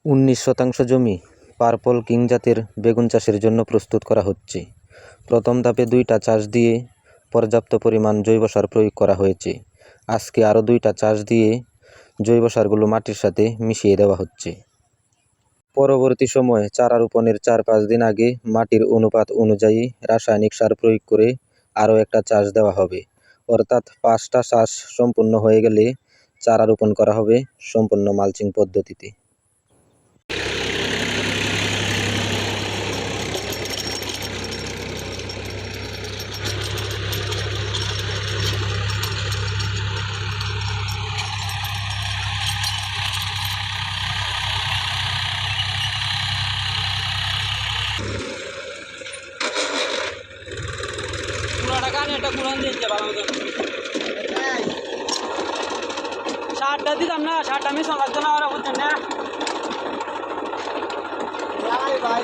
19 শতাংশ জমি purple king জাতের বেগুন চাষের জন্য প্রস্তুত করা হচ্ছে। প্রথম ধাপে 2টা চাষ দিয়ে পর্যাপ্ত পরিমাণ জৈব সার প্রয়োগ করা হয়েছে। আজকে আরও 2টা চাষ দিয়ে জৈব সারগুলো মাটির সাথে মিশিয়ে দেওয়া হচ্ছে। পরবর্তী সময়ে চারা রোপণের 4-5 দিন আগে মাটির অনুপাত অনুযায়ী রাসায়নিক সার প্রয়োগ করে আরও একটা চাষ দেওয়া হবে। অর্থাৎ 5টা চাষ সম্পূর্ণ হয়ে গেলে চারা রোপণ করা হবে সম্পূর্ণ মালচিং পদ্ধতিতে। সারটা দিতাম না, সারটা আমি সকাল তো না ওরা বুঝছেন না ভাই।